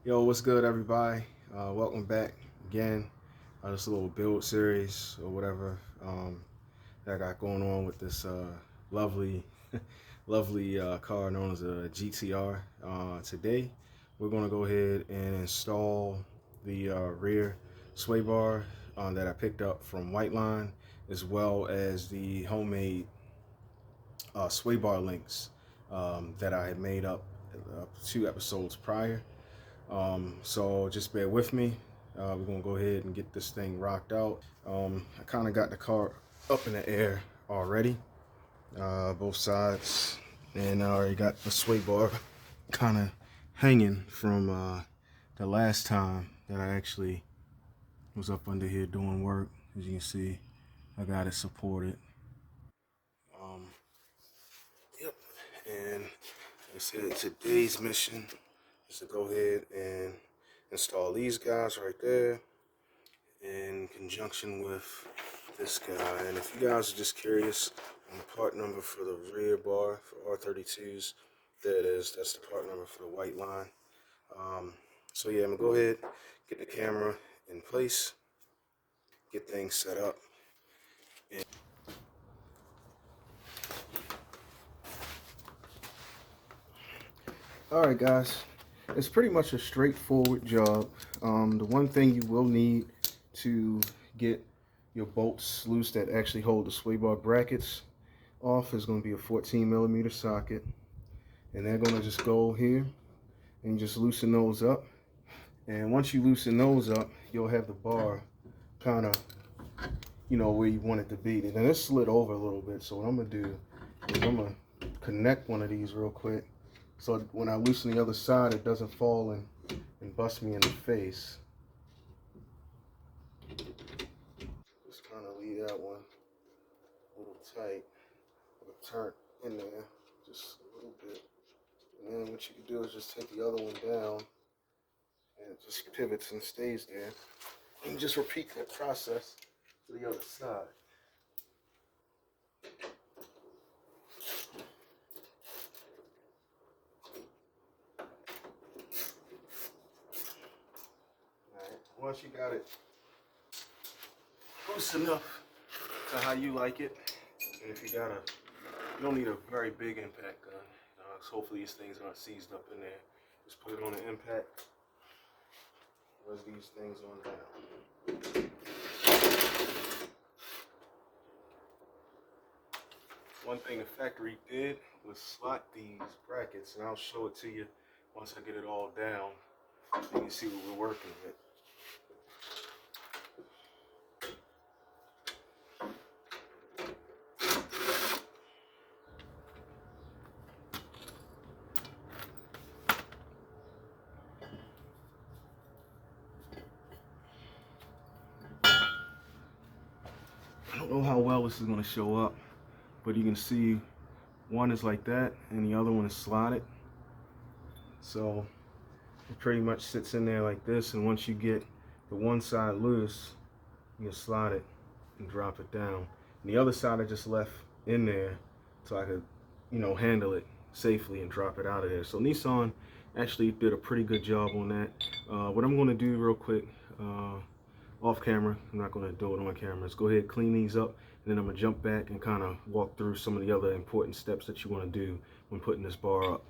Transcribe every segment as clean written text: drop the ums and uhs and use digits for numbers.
Yo, what's good, everybody? Welcome back again. This little build series or whatever that I got going on with this lovely, lovely car known as a GTR. Today, we're going to go ahead and install the rear sway bar that I picked up from Whiteline, as well as the homemade sway bar links that I had made up 2 episodes prior. So just bear with me. We're gonna go ahead and get this thing rocked out. I kind of got the car up in the air already, both sides, and I already got the sway bar kind of hanging from the last time that I actually was up under here doing work. As you can see, I got it supported. Um, yep, and I said today's mission is to go ahead and install these guys right there in conjunction with this guy. And if you guys are just curious on the part number for the rear bar for R32s, there it is. That's the part number for the Whiteline. So yeah, I'm gonna go ahead, get the camera in place, get things set up. Alright guys, it's pretty much a straightforward job. The one thing you will need to get your bolts loose that actually hold the sway bar brackets off is going to be a 14mm socket, and they're going to just go here and just loosen those up. And once you loosen those up, you'll have the bar kind of, where you want it to be. And then it's slid over a little bit, so what I'm going to do is I'm going to connect one of these real quick, so when I loosen the other side, it doesn't fall and bust me in the face. Just kind of leave that one a little tight. Turn in there just a little bit. And then what you can do is just take the other one down, and it just pivots and stays there. And just repeat that process to the other side. Alright, once you got it loose enough to how you like it, and if you don't need a very big impact gun. So hopefully these things aren't seized up in there. Just put it on the impact. Rest these things on down. One thing the factory did was slot these brackets, and I'll show it to you once I get it all down, so you can see what we're working with. I don't know how well this is going to show up, but you can see one is like that and the other one is slotted. So it pretty much sits in there like this, and once you get the one side loose, you can slide it and drop it down. And the other side I just left in there so I could, handle it safely and drop it out of there. So Nissan actually did a pretty good job on that. What I'm going to do real quick, off camera, I'm not going to do it on camera, is go ahead, clean these up, and then I'm going to jump back and kind of walk through some of the other important steps that you want to do when putting this bar up.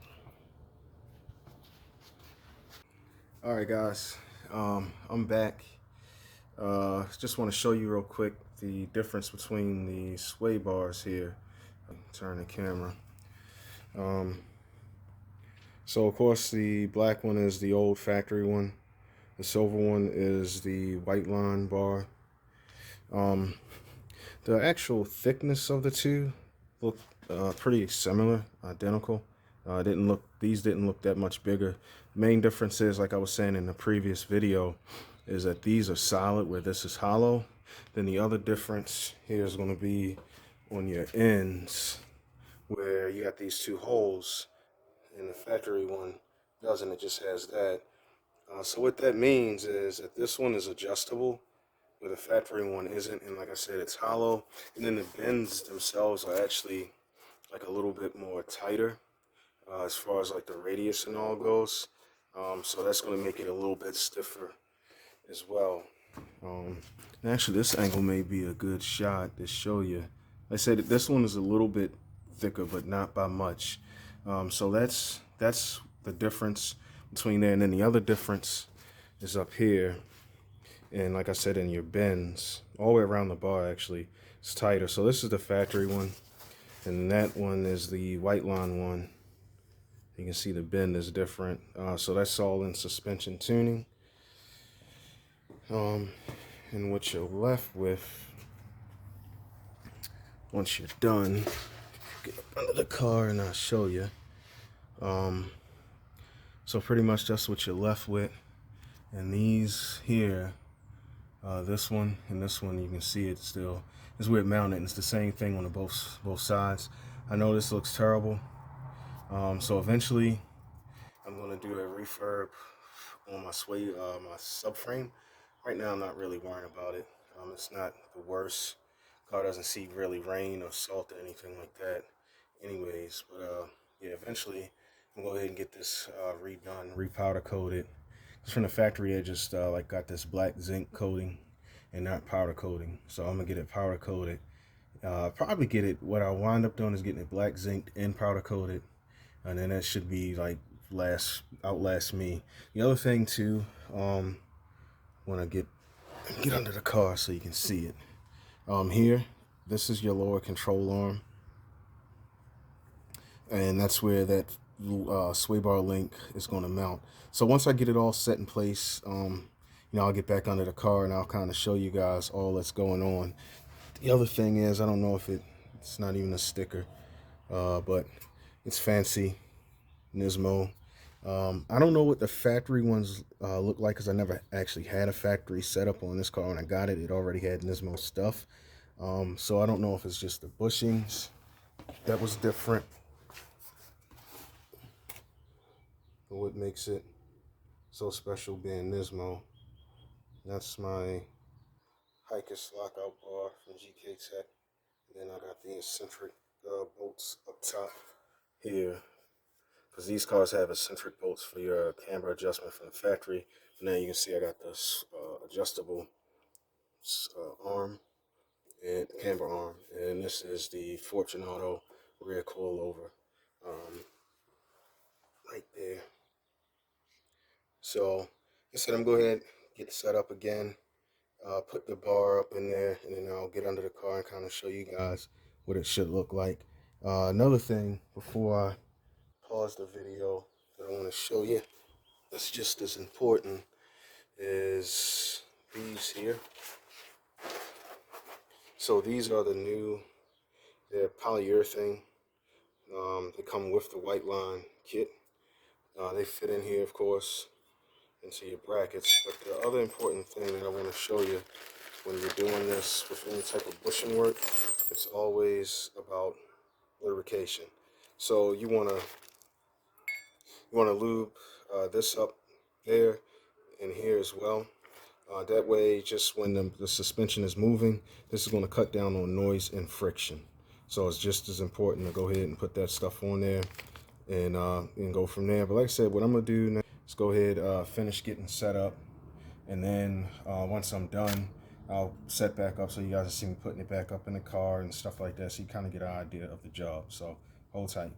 Alright guys, I'm back. Just want to show you real quick the difference between the sway bars here. Turn the camera. So of course the black one is the old factory one. The silver one is the Whiteline bar. The actual thickness of the two look pretty similar, identical. These didn't look that much bigger. The main difference is, like I was saying in the previous video, is that these are solid where this is hollow. Then the other difference here is going to be on your ends, where you got these two holes, and the factory one doesn't. It just has that. So what that means is that this one is adjustable, where the factory one isn't. And like I said, it's hollow. And then the bends themselves are actually like a little bit more tighter as far as like the radius and all goes. So that's going to make it a little bit stiffer as well. Actually, this angle may be a good shot to show you. Like I said, this one is a little bit thicker, but not by much. So that's the difference between there, and then the other difference is up here. And like I said, in your bends, all the way around the bar, actually, it's tighter. So this is the factory one, and that one is the Whiteline one. You can see the bend is different. So that's all in suspension tuning. And what you're left with, once you're done, get up under the car and I'll show you. So pretty much that's what you're left with. And these here, this one and this one, you can see it still. It's where it mounted, and it's the same thing on the both sides. I know this looks terrible. So eventually, I'm gonna do a refurb on my my subframe. Right now, I'm not really worrying about it. It's not the worst. Car doesn't see really rain or salt or anything like that. Anyways, but yeah, eventually, I'm gonna go ahead and get this redone, repowder coated. Cause from the factory, I just like got this black zinc coating and not powder coating. So I'm gonna get it powder coated. Probably get it. What I wind up doing is getting it black zinced and powder coated, and then that should be like outlast me. The other thing too, when I get under the car so you can see it. Here, this is your lower control arm, and that's where that sway bar link is going to mount. So once I get it all set in place, I'll get back under the car and I'll kind of show you guys all that's going on. The other thing is, I don't know if it's not even a sticker, but it's fancy Nismo. I don't know what the factory ones look like, because I never actually had a factory setup on this car. When I got it, it already had Nismo stuff. So I don't know if it's just the bushings that was different, or what makes it so special being Nismo. That's my Hikus lockout bar from GK Tech. And then I got the eccentric bolts up top here, because these cars have eccentric bolts for your camber adjustment from the factory. And then you can see I got this adjustable arm and camber arm, and this is the Fortunato rear coilover right there. So like I said, I'm going to go ahead and get set up again, put the bar up in there, and then I'll get under the car and kind of show you guys what it should look like. Another thing before I pause the video that I want to show you that's just as important is these here. So these are the new, they're polyurethane. They come with the Whiteline kit. They fit in here, of course, into your brackets. But the other important thing that I want to show you when you're doing this with any type of bushing work, it's always about lubrication. So you want to lube this up there and here as well. That way, just when the suspension is moving, this is going to cut down on noise and friction. So it's just as important to go ahead and put that stuff on there and go from there. But like I said, what I'm going to do now is go ahead, finish getting set up. And then once I'm done, I'll set back up so you guys can see me putting it back up in the car and stuff like that, so you kind of get an idea of the job. So hold tight.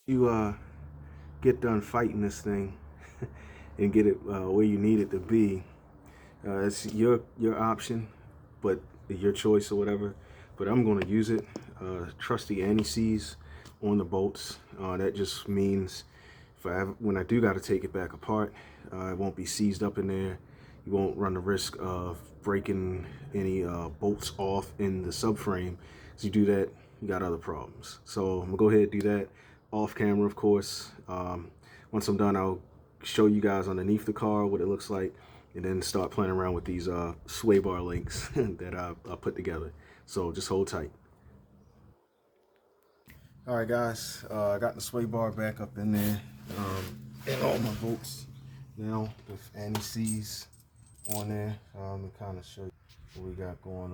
you get done fighting this thing and get it where you need it to be, it's your option, but your choice or whatever. But I'm going to use it. Trust the anti-seize on the bolts. That just means when I do got to take it back apart, it won't be seized up in there. You won't run the risk of breaking any bolts off in the subframe. If you do that, you got other problems. So I'm gonna go ahead and do that off camera, of course. Once I'm done, I'll show you guys underneath the car what it looks like, and then start playing around with these sway bar links that I put together. So just hold tight. All right, guys, I got the sway bar back up in there, and all my bolts now with anti-seize on there. To kind of show you what we got going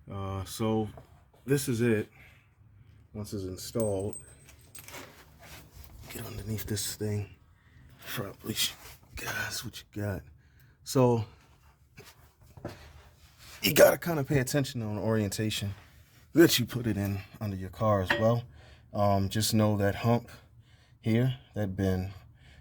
on. So this is it. Once it's installed, get underneath this thing properly, guys. What you got? So you gotta kind of pay attention on the orientation that you put it in under your car as well. Just know that hump here, that bend,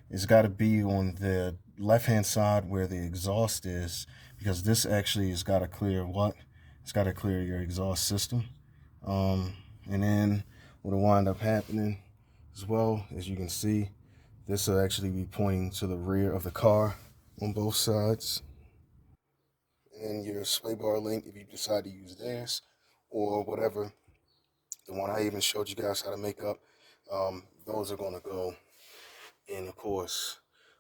it's got to be on the left hand side where the exhaust is, because this actually has got to clear what? It's got to clear your exhaust system. And then what'll wind up happening as well, as you can see, this will actually be pointing to the rear of the car on both sides. And your sway bar link, if you decide to use this or whatever, the one I even showed you guys how to make up, those are going to go in, of course,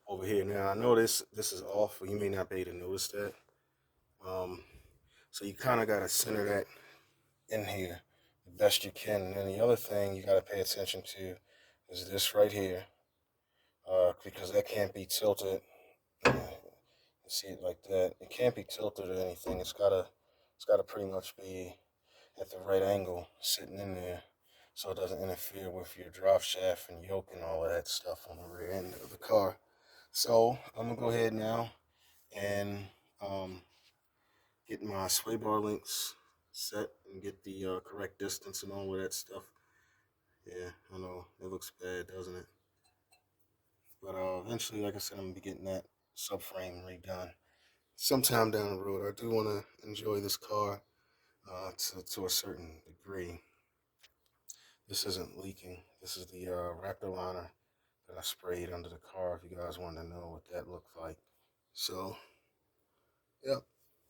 over here. Now I know this is off, but you may not be able to notice that. So you kind of got to center that in here the best you can. And then the other thing you got to pay attention to is this right here, because that can't be tilted. You see it like that. It can't be tilted or anything. It's gotta pretty much be at the right angle, sitting in there, so it doesn't interfere with your drop shaft and yoke and all of that stuff on the rear end of the car. So I'm gonna go ahead now and get my sway bar links set and get the correct distance and all of that stuff. Yeah, I know it looks bad, doesn't it? But eventually, like I said, I'm gonna be getting that subframe redone sometime down the road. I do want to enjoy this car to a certain degree. This isn't leaking. This is the Raptor liner that I sprayed under the car, if you guys want to know what that looked like. So, yep.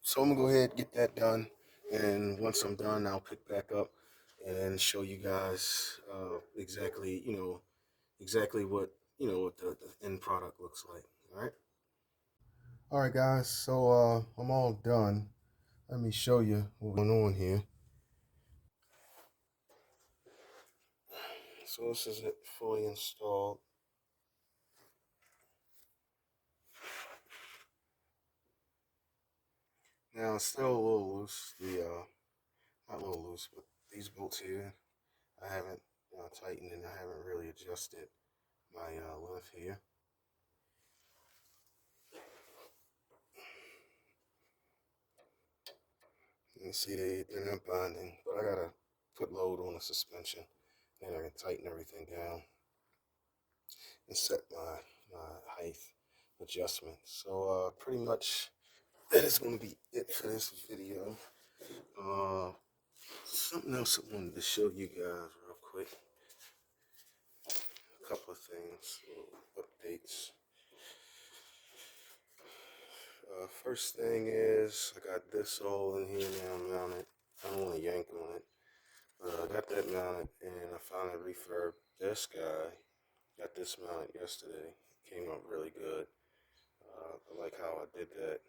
So I'm going to go ahead and get that done. And once I'm done, I'll pick back up and show you guys exactly, exactly what, what the end product looks like. All right. All right, guys. So I'm all done. Let me show you what's going on here. So this is it fully installed. Now it's still a little loose. Not a little loose, but these bolts here, I haven't tightened and I haven't really adjusted my length here. You can see they're not binding, but I gotta put load on the suspension, and I can tighten everything down and set my height adjustment. So pretty much that is going to be it for this video. Something else I wanted to show you guys real quick. A couple of things, little updates. First thing is, I got this all in here now mounted. I don't want to yank on it. I got that mounted, and I finally refurbed this guy. Got this mounted yesterday. Came up really good. I like how I did that.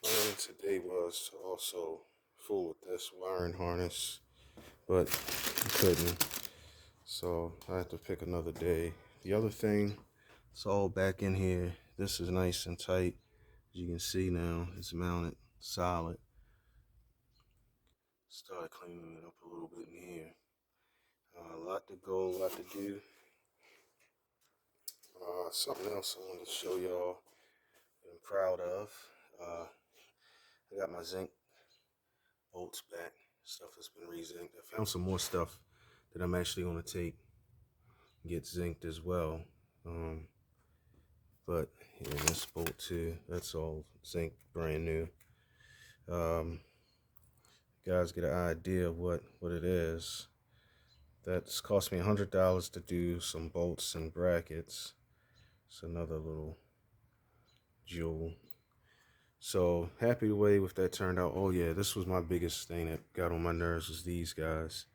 Plan today was to also fool with this wiring harness, but I couldn't. So I have to pick another day. The other thing, it's all back in here. This is nice and tight. As you can see now, it's mounted solid. Start cleaning it up a little bit in here. A lot to go, a lot to do. Something else I wanted to show y'all that I'm proud of. I got my zinc bolts back. Stuff has been re-zinced. I found some more stuff that I'm actually going to take and get zinced as well. But yeah, this bolt too, that's all zinced, brand new. You guys get an idea of what it is. That's cost me $100 to do some bolts and brackets. It's another little jewel. So happy the way with that turned out. Oh yeah, this was my biggest thing that got on my nerves, was these guys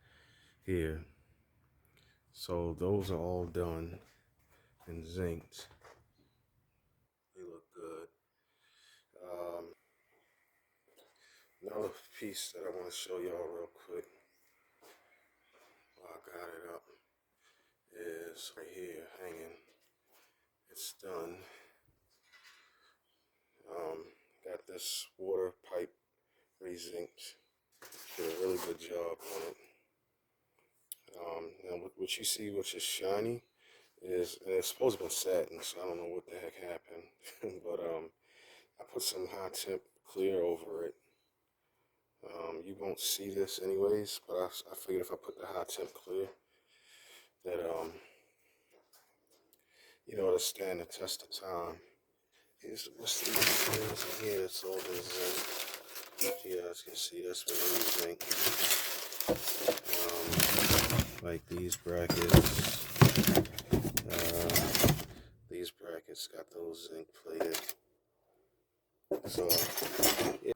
here. So those are all done and zinced. They look good. Another piece that I want to show y'all real quick while I got it up is right here hanging. It's done. Got this water pipe re-zinced. Did a really good job on it. Now what you see, which is shiny, is, and it's supposed to be satin, so I don't know what the heck happened. But I put some high temp clear over it. You won't see this anyways, but I figured if I put the high temp clear, that you know, it'll stand the test of time. Here's what's these things here that's all been zinced. You guys can see that's been re-zinced. Like these brackets. These brackets got those zinc plated. So yeah.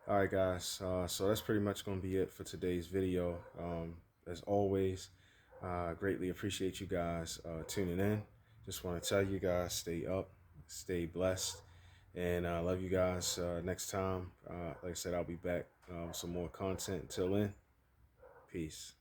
Alright guys, so that's pretty much going to be it for today's video. As always, greatly appreciate you guys tuning in. Just want to tell you guys, stay up, stay blessed, and I love you guys. Next time, like I said, I'll be back with some more content. Until then, peace.